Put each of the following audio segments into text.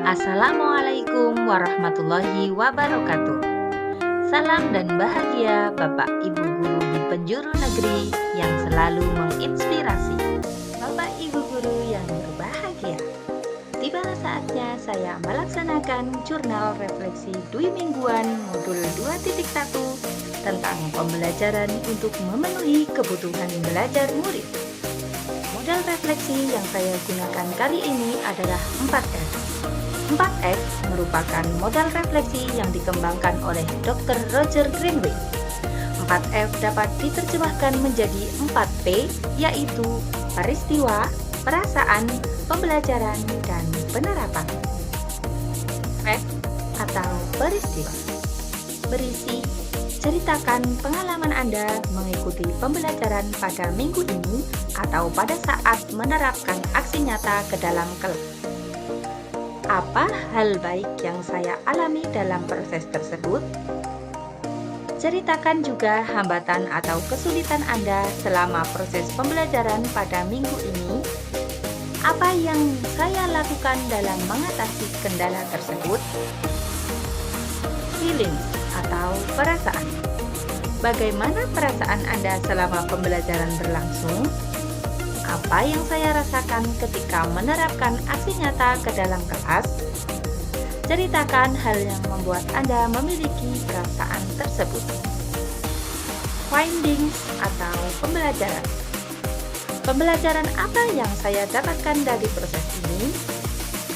Assalamualaikum warahmatullahi wabarakatuh. Salam dan bahagia Bapak Ibu guru di penjuru negeri yang selalu menginspirasi. Bapak Ibu guru yang berbahagia. Tibalah saatnya saya melaksanakan jurnal refleksi Dwi Mingguan modul 2.1 tentang pembelajaran untuk memenuhi kebutuhan belajar murid. Model refleksi yang saya gunakan kali ini adalah 4F. 4F merupakan modal refleksi yang dikembangkan oleh Dr. Roger Greenway. 4F dapat diterjemahkan menjadi 4P, yaitu peristiwa, perasaan, pembelajaran, dan penerapan. Fact atau peristiwa berisi: ceritakan pengalaman Anda mengikuti pembelajaran pada minggu ini atau pada saat menerapkan aksi nyata ke dalam kelas. Apa hal baik yang saya alami dalam proses tersebut? Ceritakan juga hambatan atau kesulitan Anda selama proses pembelajaran pada minggu ini. Apa yang saya lakukan dalam mengatasi kendala tersebut? Feelings atau perasaan. Bagaimana perasaan Anda selama pembelajaran berlangsung? Apa yang saya rasakan ketika menerapkan aksi nyata ke dalam kelas? Ceritakan hal yang membuat Anda memiliki perasaan tersebut. Findings atau pembelajaran. Pembelajaran apa yang saya dapatkan dari proses ini?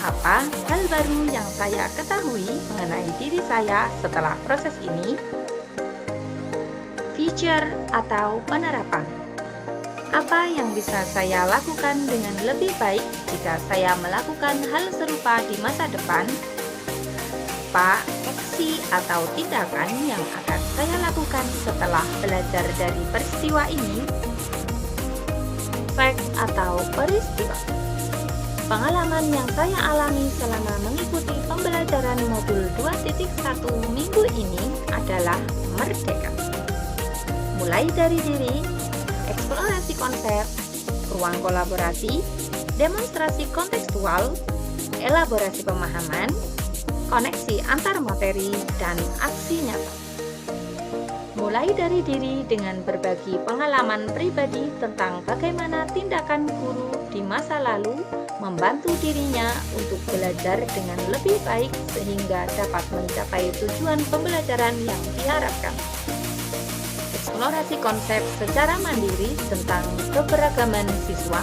Apa hal baru yang saya ketahui mengenai diri saya setelah proses ini? Feature atau penerapan. Apa yang bisa saya lakukan dengan lebih baik jika saya melakukan hal serupa di masa depan? Apa aksi atau tindakan yang akan saya lakukan setelah belajar dari peristiwa ini? Fact atau peristiwa. Pengalaman yang saya alami selama mengikuti pembelajaran modul 2.1 minggu ini adalah merdeka. Mulai dari diri, eksplorasi konsep, ruang kolaborasi, demonstrasi kontekstual, elaborasi pemahaman, koneksi antar materi, dan aksi nyata. Mulai dari diri dengan berbagi pengalaman pribadi tentang bagaimana tindakan guru di masa lalu membantu dirinya untuk belajar dengan lebih baik sehingga dapat mencapai tujuan pembelajaran yang diharapkan. Eksplorasi konsep secara mandiri tentang keberagaman siswa,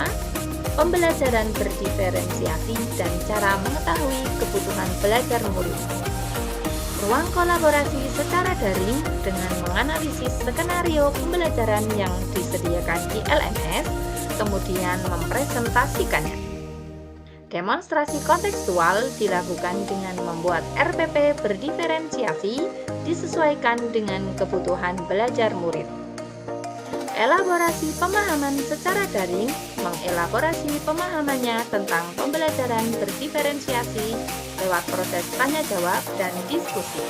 pembelajaran berdiferensiasi, dan cara mengetahui kebutuhan belajar murid. Ruang kolaborasi secara daring dengan menganalisis skenario pembelajaran yang disediakan di LMS, kemudian mempresentasikannya. Demonstrasi kontekstual dilakukan dengan membuat RPP berdiferensiasi disesuaikan dengan kebutuhan belajar murid. Elaborasi pemahaman secara daring mengelaborasi pemahamannya tentang pembelajaran berdiferensiasi lewat proses tanya-jawab dan diskusi.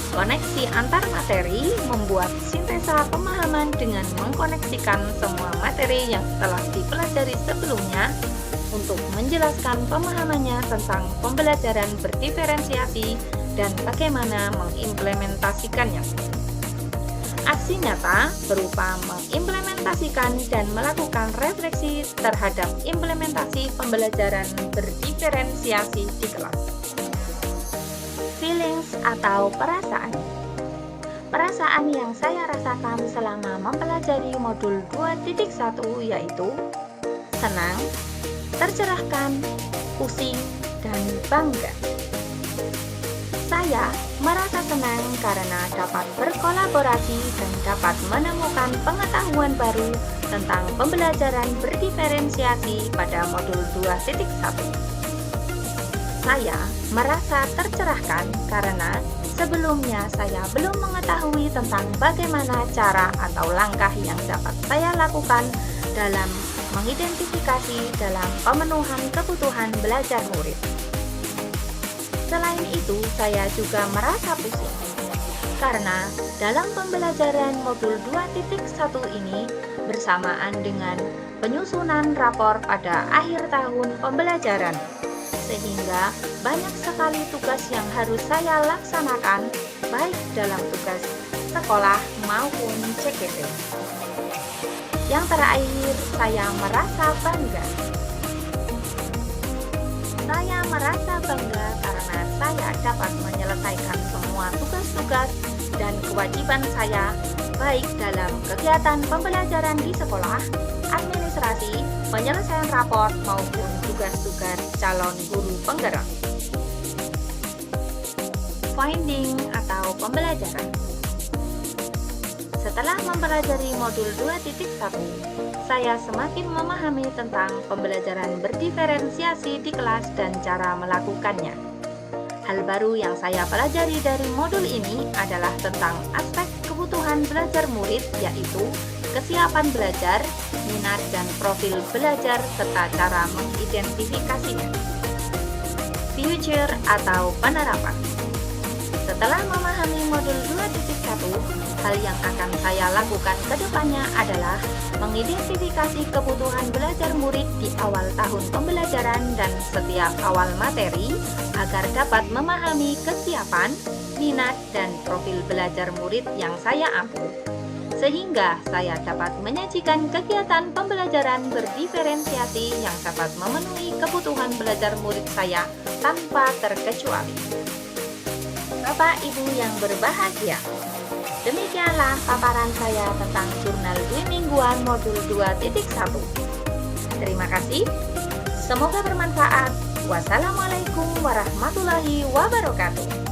Koneksi antar materi membuat sintesa pemahaman dengan mengkoneksikan semua materi yang telah dipelajari sebelumnya untuk menjelaskan pemahamannya tentang pembelajaran berdiferensiasi dan bagaimana mengimplementasikannya. Aksi nyata berupa mengimplementasikan dan melakukan refleksi terhadap implementasi pembelajaran berdiferensiasi di kelas. Feelings atau perasaan. Perasaan yang saya rasakan selama mempelajari modul 2.1 yaitu senang, tercerahkan, pusing, dan bangga. Saya merasa senang karena dapat berkolaborasi dan dapat menemukan pengetahuan baru tentang pembelajaran berdiferensiasi pada modul 2.1. Saya merasa tercerahkan karena sebelumnya saya belum mengetahui tentang bagaimana cara atau langkah yang dapat saya lakukan dalam mengidentifikasi dalam pemenuhan kebutuhan belajar murid. Selain itu, saya juga merasa pusing karena dalam pembelajaran modul 2.1 ini bersamaan dengan penyusunan rapor pada akhir tahun pembelajaran. sehingga banyak sekali tugas yang harus saya laksanakan, baik dalam tugas sekolah maupun CGT. Yang terakhir, saya merasa bangga. Saya merasa bangga karena saya dapat menyelesaikan semua tugas-tugas dan kewajiban saya, baik dalam kegiatan pembelajaran di sekolah, administrasi, penyelesaian raport, maupun tugas-tugas calon guru penggerak. Finding atau pembelajaran. Setelah mempelajari modul 2.1, saya semakin memahami tentang pembelajaran berdiferensiasi di kelas dan cara melakukannya. Hal baru yang saya pelajari dari modul ini adalah tentang aspek kebutuhan belajar murid, yaitu kesiapan belajar, minat dan profil belajar, serta cara mengidentifikasinya. Future atau penerapan. Setelah memahami modul 2.1, hal yang akan saya lakukan ke depannya adalah mengidentifikasi kebutuhan belajar murid di awal tahun pembelajaran dan setiap awal materi agar dapat memahami kesiapan, minat, dan profil belajar murid yang saya ampu, sehingga saya dapat menyajikan kegiatan pembelajaran berdiferensiasi yang dapat memenuhi kebutuhan belajar murid saya tanpa terkecuali. Bapak Ibu yang berbahagia, demikianlah paparan saya tentang jurnal dwi mingguan modul 2.1. Terima kasih, semoga bermanfaat. Wassalamualaikum warahmatullahi wabarakatuh.